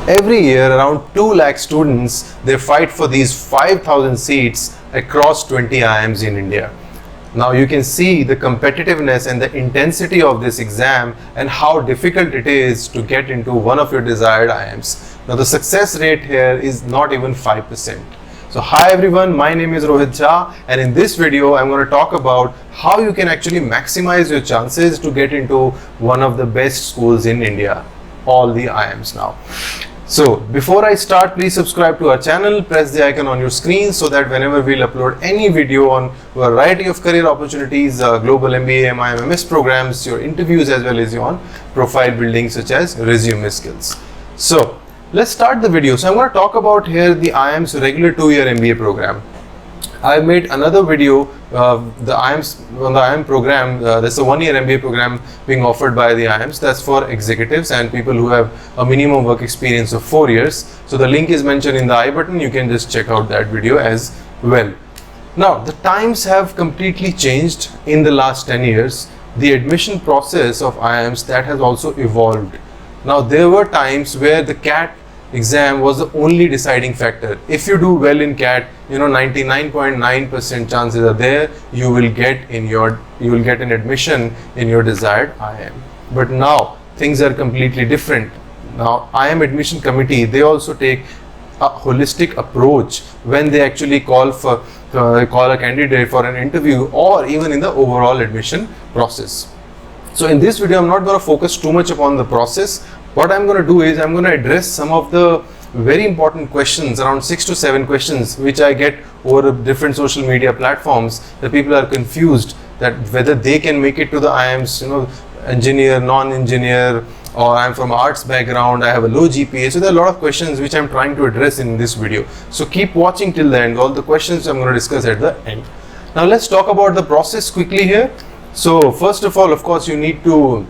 Every year around 2 lakh students, they fight for these 5,000 seats across 20 IIMs in India. Now you can see the competitiveness and the intensity of this exam and how difficult it is to get into one of your desired IIMs. Now the success rate here is not even 5%. So hi everyone, my name is Rohit Jha, and in this video I'm going to talk about how you can actually maximize your chances to get into one of the best schools in India, all the IIMs now. So before I start, please subscribe to our channel, press the icon on your screen so that whenever we'll upload any video on a variety of career opportunities, global MBA, IIM MS programs, your interviews as well as your profile building such as resume skills. So let's start the video. So I'm going to talk about here the IIM's regular 2-year MBA program. I made another video the IIMs on the IIM program. There's a 1-year MBA program being offered by the IIMs. That's for executives and people who have a minimum work experience of 4 years. So the link is mentioned in the I button. You can just check out that video as well. Now the times have completely changed in the last 10 years. The admission process of IIMs, that has also evolved. Now there were times where the CAT exam was the only deciding factor. If you do well in CAT, 99.9% chances are there you will get an admission in your desired IIM. But now things are completely different. Now IIM admission committee, they also take a holistic approach when they actually call a candidate for an interview or even in the overall admission process. So in this video I'm not going to focus too much upon the process. What I'm going to do is I'm going to address some of the very important questions, around 6 to 7 questions, which I get over different social media platforms, that people are confused that whether they can make it to the IIMs, engineer, non-engineer, or I'm from arts background, I have a low GPA. So there are a lot of questions which I'm trying to address in this video. So keep watching till the end. All the questions I'm going to discuss at the end. Now let's talk about the process quickly here. So first of all, of course, you need to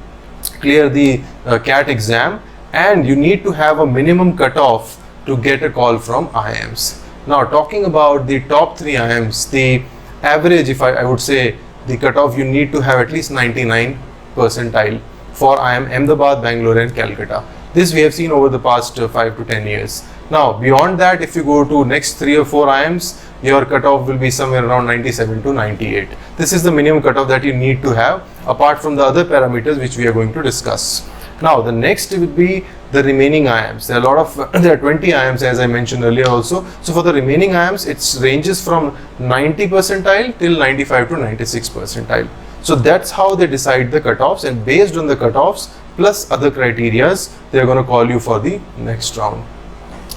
clear the CAT exam, and you need to have a minimum cutoff to get a call from IIMs. Now talking about the top 3 IIMs, the average, if I would say, the cutoff, you need to have at least 99 percentile for IIM Ahmedabad, Bangalore and Calcutta. This we have seen over the past 5 to 10 years. Now beyond that, if you go to next 3 or 4 IIMs, your cutoff will be somewhere around 97 to 98. This is the minimum cutoff that you need to have, apart from the other parameters which we are going to discuss. Now the next would be the remaining IIMs. There are 20 IIMs as I mentioned earlier also. So for the remaining IIMs, it ranges from 90 percentile till 95 to 96 percentile. So that's how they decide the cutoffs, and based on the cutoffs plus other criterias, they are going to call you for the next round.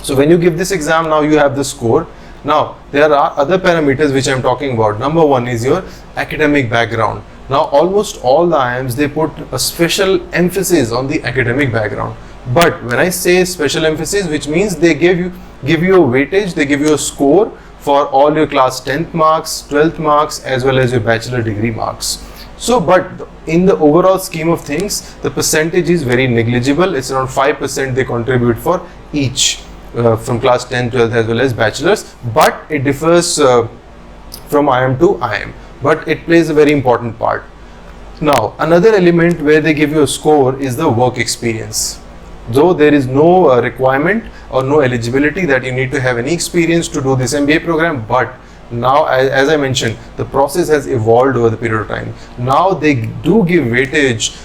So when you give this exam, now you have the score. Now there are other parameters which I am talking about. Number 1 is your academic background. Now almost all the IIMs, they put a special emphasis on the academic background. But when I say special emphasis, which means they give you a weightage, they give you a score for all your class 10th marks, 12th marks as well as your bachelor degree marks. So but in the overall scheme of things, the percentage is very negligible. It's around 5% they contribute for each. From class 10, 12 as well as bachelors, but it differs from IIM to IIM, but it plays a very important part. Now another element where they give you a score is the work experience. Though there is no requirement or no eligibility that you need to have any experience to do this MBA program, but now as I mentioned, the process has evolved over the period of time. Now they do give weightage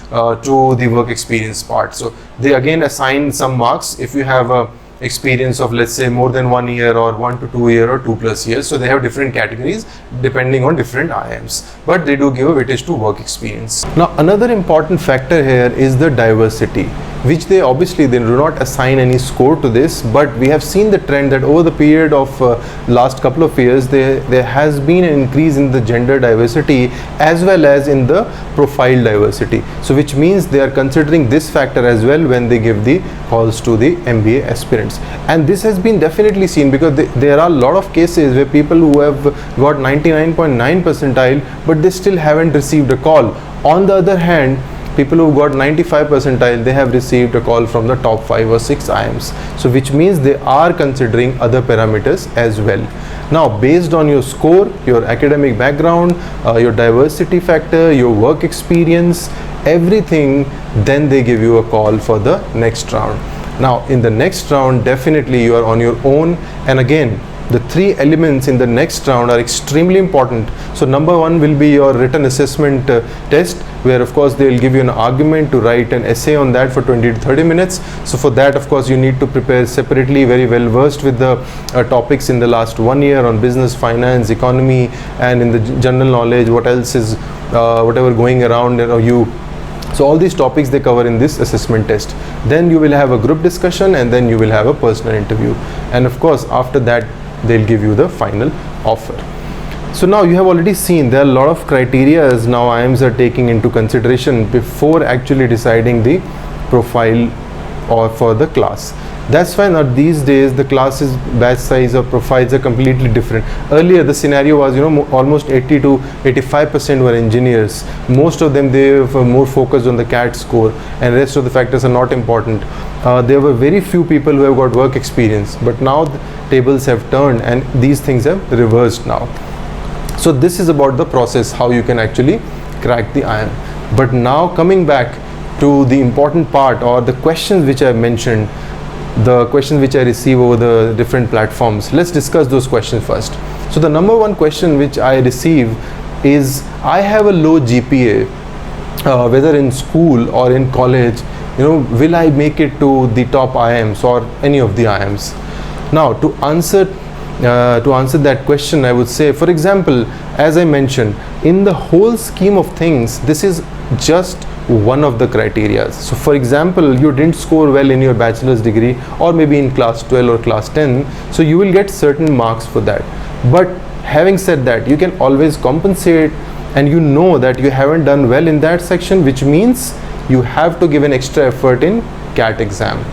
to the work experience part. So they again assign some marks if you have a experience of, let's say, more than 1 year or 1 to 2 year or 2+ years. So they have different categories depending on different IIMs, but they do give a weightage to work experience. Now another important factor here is the diversity, which they do not assign any score to this, but we have seen the trend that over the period of last couple of years, there has been an increase in the gender diversity as well as in the profile diversity. So which means they are considering this factor as well when they give the calls to the MBA aspirants. And this has been definitely seen because there are a lot of cases where people who have got 99.9 percentile, but they still haven't received a call. On the other hand, people who got 95 percentile, they have received a call from the top 5 or 6 IIMs. So which means they are considering other parameters as well. Now based on your score, your academic background, your diversity factor, your work experience, everything, then they give you a call for the next round. Now in the next round, definitely you are on your own, and again the three elements in the next round are extremely important. So number one will be your written assessment test, where of course they will give you an argument to write an essay on that for 20 to 30 minutes. So for that, of course, you need to prepare separately, very well versed with the topics in the last 1 year on business, finance, economy, and in the general knowledge, what else is whatever going around, so all these topics they cover in this assessment test. Then you will have a group discussion, and then you will have a personal interview, and of course after that they'll give you the final offer. So now you have already seen there are a lot of criteria now IIMs are taking into consideration before actually deciding the profile or for the class. That's why now these days the classes, batch size or profiles are completely different. Earlier the scenario was, almost 80 to 85% were engineers. Most of them, they were more focused on the CAT score, and rest of the factors are not important. There were very few people who have got work experience, but now the tables have turned and these things have reversed now. So this is about the process, how you can actually crack the IIM. But now coming back to the important part, or the questions which I mentioned, the questions which I receive over the different platforms. Let's discuss those questions first. So the number one question which I receive is, I have a low GPA, whether in school or in college, will I make it to the top IIMs or any of the IIMs? Now to answer that question, I would say, for example, as I mentioned, in the whole scheme of things, this is just one of the criteria. So for example, you didn't score well in your bachelor's degree, or maybe in class 12 or class 10, so you will get certain marks for that. But having said that, you can always compensate, and you know that you haven't done well in that section, which means you have to give an extra effort in CAT exam.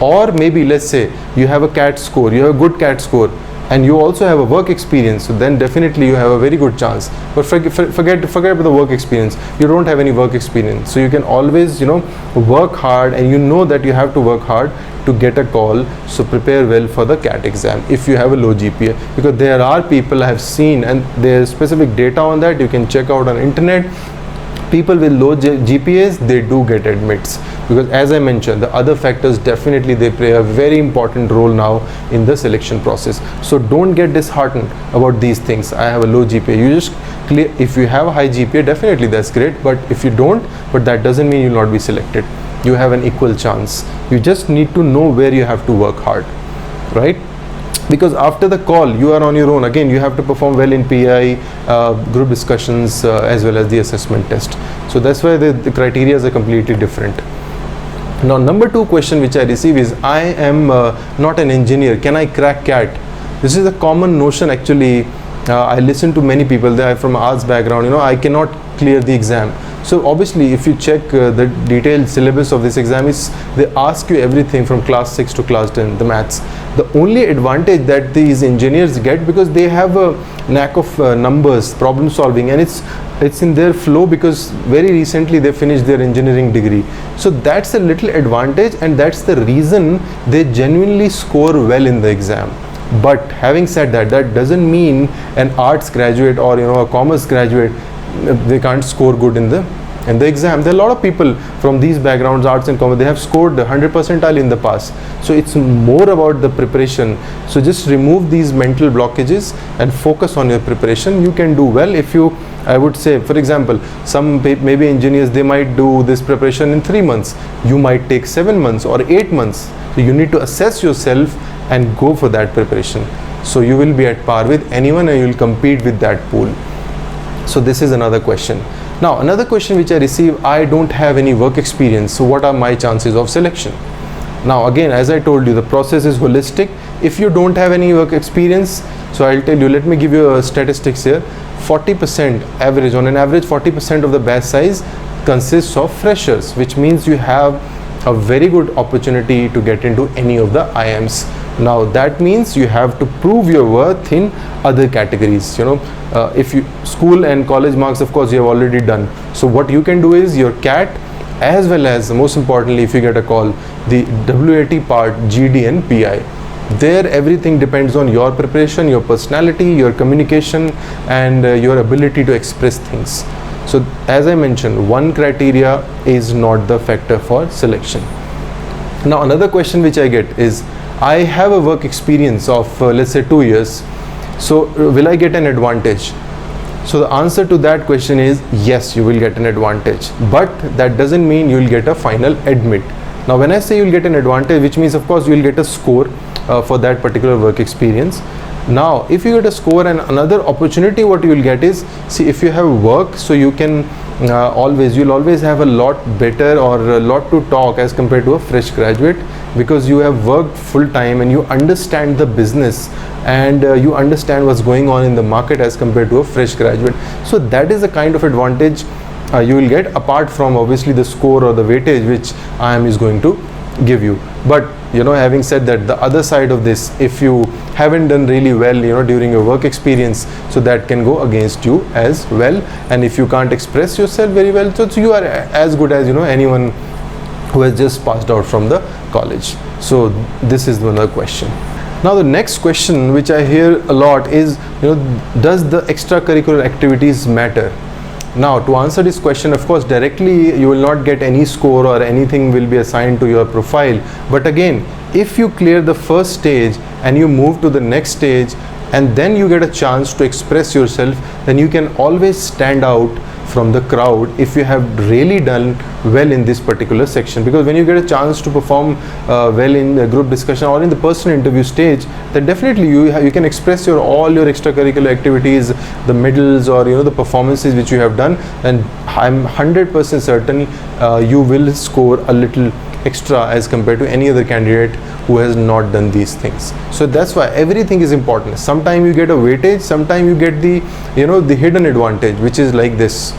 Or maybe let's say you have a CAT score, you have a good CAT score, and you also have a work experience, so then definitely you have a very good chance. But forget about the work experience. You don't have any work experience, so you can always work hard, and you know that you have to work hard to get a call. So prepare well for the CAT exam if you have a low GPA, because there are people I have seen, and there's specific data on that, you can check out on internet. People with low GPAs, they do get admits, because as I mentioned, the other factors definitely they play a very important role now in the selection process. So don't get disheartened about these things. I have a low GPA. You just clear. If you have a high GPA, definitely that's great. But if you don't, but that doesn't mean you'll not be selected. You have an equal chance. You just need to know where you have to work hard, right? Because after the call, you are on your own. Again, you have to perform well in PI, group discussions, as well as the assessment test. So that's why the criteria are completely different. Now, number two question which I receive is, I am not an engineer. Can I crack CAT? This is a common notion actually. I listen to many people. They are from arts background. I cannot clear the exam. So obviously, if you check the detailed syllabus of this exam, they ask you everything from class 6 to class 10, the maths. The only advantage that these engineers get, because they have a knack of numbers, problem solving, and it's in their flow, because very recently they finished their engineering degree. So that's a little advantage, and that's the reason they genuinely score well in the exam. But having said that, that doesn't mean an arts graduate or a commerce graduate, they can't score good in the exam. There are a lot of people from these backgrounds, arts and commerce, they have scored 100% in the past. So it's more about the preparation. So just remove these mental blockages and focus on your preparation. You can do well if you, I would say, for example, some maybe engineers, they might do this preparation in 3 months. You might take 7 months or 8 months. So you need to assess yourself and go for that preparation. So you will be at par with anyone, and you will compete with that pool. So this is another question. Now another question which I receive, I don't have any work experience, so what are my chances of selection? Now again, as I told you, the process is holistic. If you don't have any work experience, so I'll tell you, let me give you statistics here. 40% average, on an average 40% of the batch size consists of freshers, which means you have a very good opportunity to get into any of the IIMs. Now that means you have to prove your worth in other categories. If you school and college marks, of course you have already done. So what you can do is your CAT, as well as most importantly, if you get a call, the WAT part, GD and PI. There everything depends on your preparation, your personality, your communication, and your ability to express things. So as I mentioned, one criteria is not the factor for selection. Now another question which I get is, I have a work experience of let's say 2 years, so will I get an advantage? So the answer to that question is yes, you will get an advantage, but that doesn't mean you will get a final admit. Now when I say you will get an advantage, which means of course you will get a score for that particular work experience. Now if you get a score, and another opportunity what you will get is, see, if you have work, so you can you'll always have a lot better or a lot to talk as compared to a fresh graduate, because you have worked full time and you understand the business, and you understand what's going on in the market as compared to a fresh graduate. So that is the kind of advantage you will get, apart from obviously the score or the weightage which IIM is going to give you. But having said that, the other side of this, if you haven't done really well during your work experience, so that can go against you as well. And if you can't express yourself very well, so you are as good as anyone who has just passed out from the college. So this is another question. Now the next question which I hear a lot is, does the extracurricular activities matter? Now to answer this question, of course directly you will not get any score or anything will be assigned to your profile, but again, if you clear the first stage and you move to the next stage and then you get a chance to express yourself, then you can always stand out from the crowd if you have really done well in this particular section. Because when you get a chance to perform well in the group discussion or in the personal interview stage, then definitely you can express all your extracurricular activities, the medals or the performances which you have done, and I'm 100% certain you will score a little extra as compared to any other candidate who has not done these things. So that's why everything is important. Sometimes you get a weightage, sometimes you get the the hidden advantage, which is like this.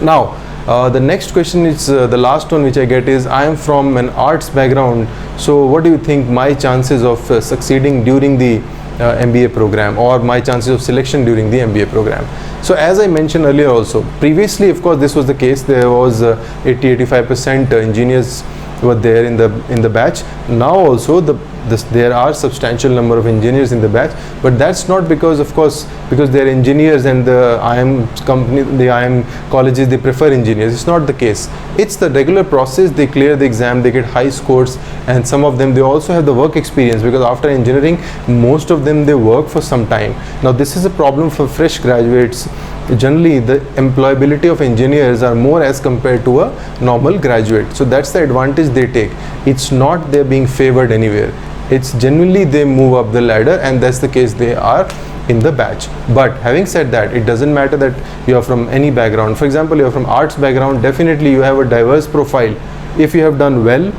Now the next question is the last one which I get is, I am from an arts background, so what do you think my chances of succeeding during the MBA program, or my chances of selection during the MBA program? So as I mentioned earlier also, previously of course this was the case, there was 80-85% engineers were there in the batch. Now also there are substantial number of engineers in the batch, but that's not because, of course, because they're engineers and the IIM company, the IIM colleges, they prefer engineers. It's not the case. It's the regular process. They clear the exam, they get high scores, and some of them, they also have the work experience, because after engineering, most of them, they work for some time. Now this is a problem for fresh graduates. Generally the employability of engineers are more as compared to a normal graduate, so that's the advantage they take. It's not they're being favored anywhere, it's genuinely they move up the ladder, and that's the case they are in the batch. But having said that, it doesn't matter that you are from any background. For example, you are from arts background, definitely you have a diverse profile. If you have done well,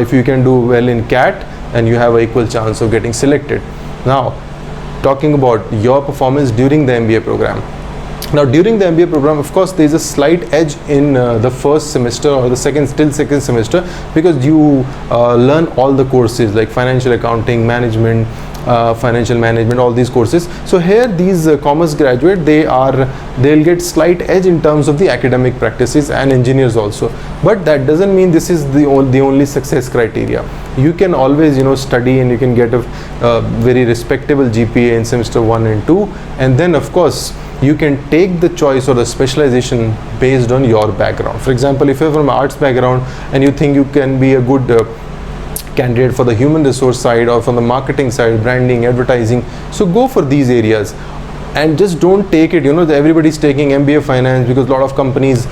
if you can do well in CAT, and you have an equal chance of getting selected. Now talking about your performance during the MBA program. Now during the MBA program, of course, there is a slight edge in the first semester or the second semester, because you learn all the courses like financial accounting, management, financial management, all these courses. So here these commerce graduate, they'll get slight edge in terms of the academic practices, and engineers also. But that doesn't mean this is the only success criteria. You can always study, and you can get a very respectable GPA in semester 1 and 2, and then of course you can take the choice or the specialization based on your background. For example, if you're from arts background and you think you can be a good candidate for the human resource side or from the marketing side, branding, advertising, so go for these areas. And just don't take it, everybody's taking MBA finance, because a lot of companies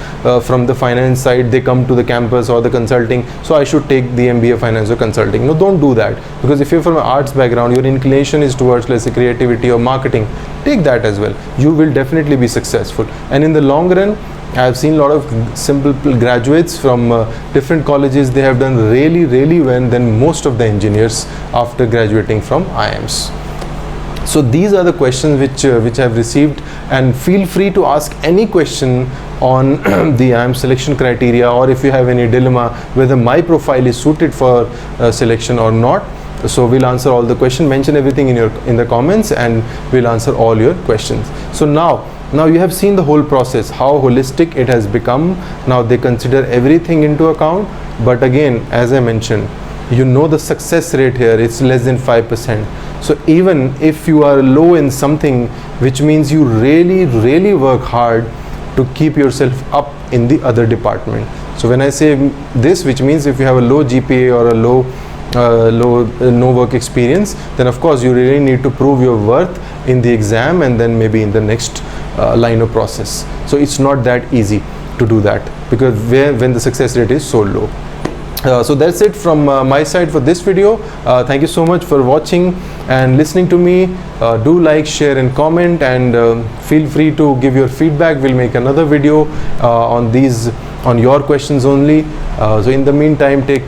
from the finance side, they come to the campus or the consulting, so I should take the MBA finance or consulting. No, don't do that, because if you're from an arts background, your inclination is towards, let's say, creativity or marketing, take that as well. You will definitely be successful. And in the long run, I've seen a lot of simple graduates from different colleges, they have done really, really well than most of the engineers after graduating from IIMs. So these are the questions which I've received, and feel free to ask any question on the IIM selection criteria, or if you have any dilemma whether my profile is suited for selection or not. So we'll answer all the questions. Mention everything in the comments, and we'll answer all your questions. So now you have seen the whole process, how holistic it has become. Now they consider everything into account, but again, as I mentioned, the success rate here, it's less than 5%. So even if you are low in something, which means you really, really work hard to keep yourself up in the other department. So when I say this, which means if you have a low GPA or a no work experience, then of course you really need to prove your worth in the exam and then maybe in the next line of process. So it's not that easy to do that, because when the success rate is so low. So that's it from my side for this video. Thank you so much for watching and listening to me. Do like, share and comment, and feel free to give your feedback. We'll make another video on your questions only. So in the meantime, take care.